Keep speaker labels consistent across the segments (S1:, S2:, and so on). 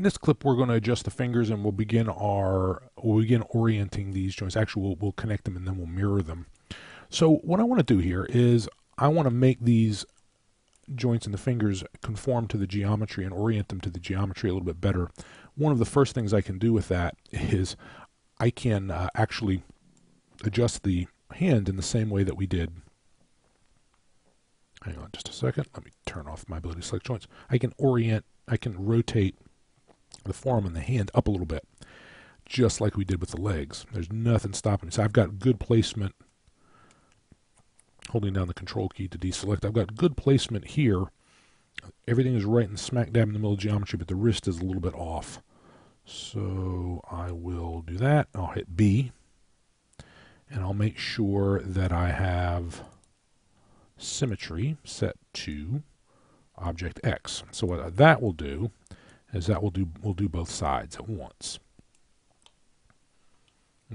S1: In this clip, we're going to adjust the fingers, and we'll begin orienting these joints. Actually, we'll connect them and then we'll mirror them. So what I want to do here is I want to make these joints in the fingers conform to the geometry and orient them to the geometry a little bit better. One of the first things I can do with that is I can actually adjust the hand in the same way that we did. Hang on just a second. Let me turn off my ability to select joints. I can rotate the forearm and the hand up a little bit, just like we did with the legs. There's nothing stopping me. So I've got good placement, holding down the control key to deselect. I've got good placement here. Everything is right and smack dab in the middle of geometry, but the wrist is a little bit off. So I will do that. I'll hit B, and I'll make sure that I have symmetry set to object X. So what that will do is we'll do both sides at once.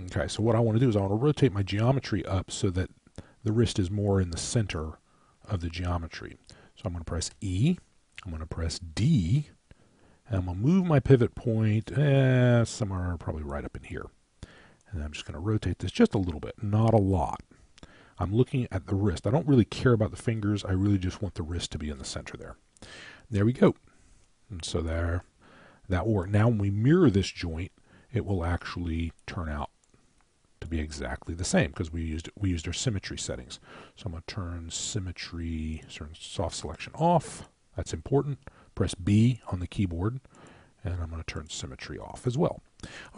S1: Okay, so what I want to do is I want to rotate my geometry up so that the wrist is more in the center of the geometry. So I'm going to press E, I'm going to press D, and I'm going to move my pivot point somewhere probably right up in here. And I'm just going to rotate this just a little bit, not a lot. I'm looking at the wrist. I don't really care about the fingers. I really just want the wrist to be in the center there. There we go. And so there, that will work. Now when we mirror this joint, it will actually turn out to be exactly the same because we used our symmetry settings. So I'm going to turn symmetry, soft selection off. That's important. Press B on the keyboard, and I'm going to turn symmetry off as well.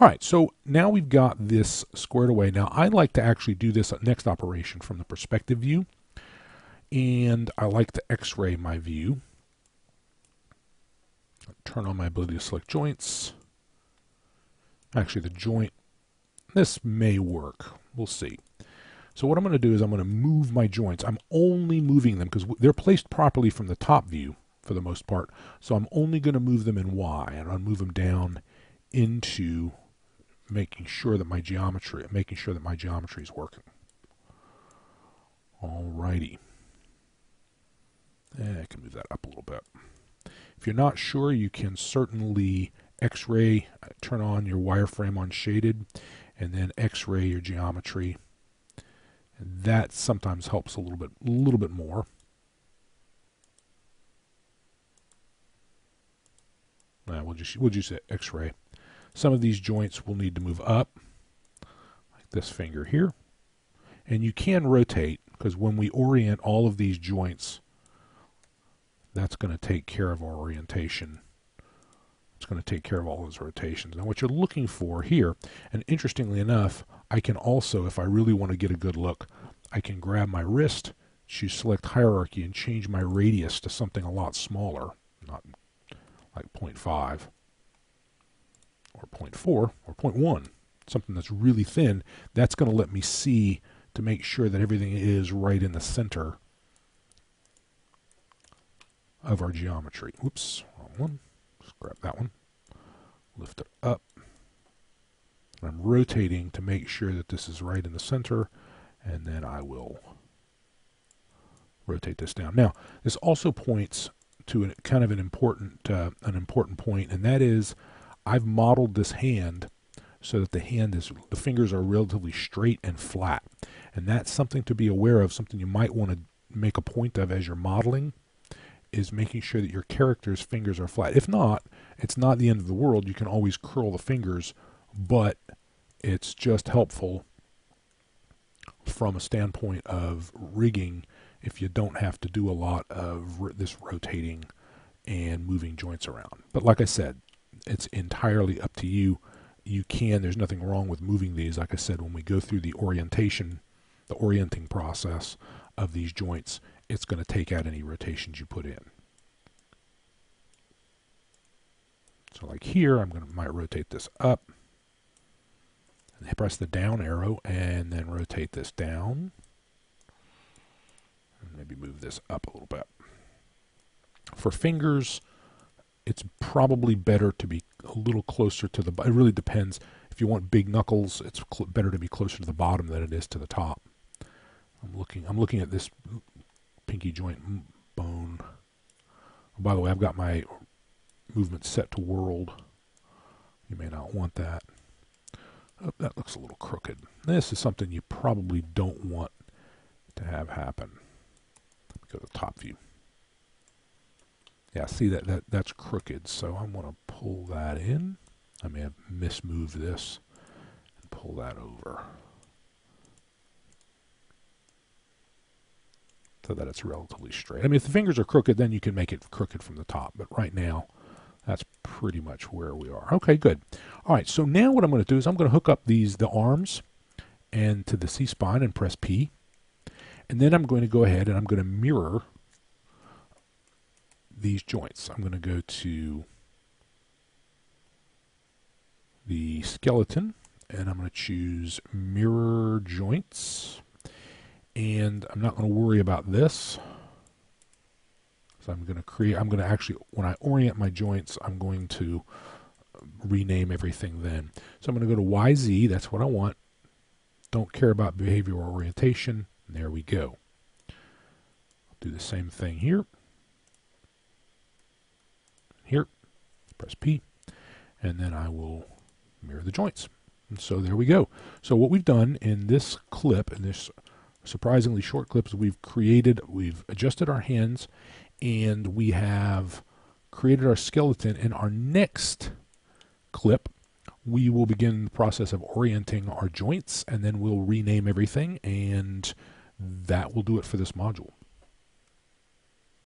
S1: All right, so now we've got this squared away. Now I like to actually do this next operation from the perspective view, and I like to X-ray my view. Turn on my ability to select joints. Actually, the joint, this may work. We'll see. So what I'm going to do is I'm going to move my joints. I'm only moving them because they're placed properly from the top view for the most part. So I'm only going to move them in Y, and I'll move them down into making sure that my geometry is working. Alrighty. I can move that up a little bit. If you're not sure, you can certainly X-ray, turn on your wireframe on shaded, and then X-ray your geometry. And that sometimes helps a little bit more. We'll just hit X-ray. Some of these joints will need to move up, like this finger here. And you can rotate, because when we orient all of these joints, that's going to take care of our orientation. It's going to take care of all those rotations. Now what you're looking for here, and interestingly enough, I can also, if I really want to get a good look, I can grab my wrist, choose select hierarchy, and change my radius to something a lot smaller, not like 0.5 or 0.4 or 0.1, something that's really thin. That's going to let me see to make sure that everything is right in the center of our geometry. Oops, wrong one. Just grab that one, lift it up. I'm rotating to make sure that this is right in the center, and then I will rotate this down. Now, this also points to kind of an important point, and that is I've modeled this hand so that the fingers are relatively straight and flat, and that's something to be aware of. Something you might want to make a point of as you're modeling is making sure that your character's fingers are flat. If not, it's not the end of the world. You can always curl the fingers, but it's just helpful from a standpoint of rigging if you don't have to do a lot of this rotating and moving joints around. But like I said, it's entirely up to you. There's nothing wrong with moving these. Like I said, when we go through the orienting process of these joints, it's going to take out any rotations you put in. So like here, might rotate this up, and press the down arrow, and then rotate this down, and maybe move this up a little bit. For fingers, it's probably better to be a little closer to the. It really depends. If you want big knuckles, it's better to be closer to the bottom than it is to the top. I'm looking at this pinky joint bone. Oh, by the way, I've got my movement set to world You may not want that. Oh, that looks a little crooked. This is something you probably don't want to have happen. Go to top view. Yeah, see that's crooked, so I want to pull that in. I may have mismoved this and pull that over so that it's relatively straight. I mean, if the fingers are crooked, then you can make it crooked from the top, but right now that's pretty much where we are. Okay, good. All right, so now what I'm going to do is I'm going to hook up the arms and to the C-spine and press P. And then I'm going to go ahead and I'm going to mirror these joints. I'm going to go to the skeleton and I'm going to choose mirror joints. And I'm not going to worry about this. So I'm going to actually, when I orient my joints, I'm going to rename everything then. So I'm going to go to YZ, that's what I want. Don't care about behavioral orientation. And there we go. I'll do the same thing here. Here, press P, and then I will mirror the joints. And so there we go. So what we've done in this clip, in this surprisingly short clip, is we've adjusted our hands, and we have created our skeleton. In our next clip, we will begin the process of orienting our joints, and then we'll rename everything, and that will do it for this module.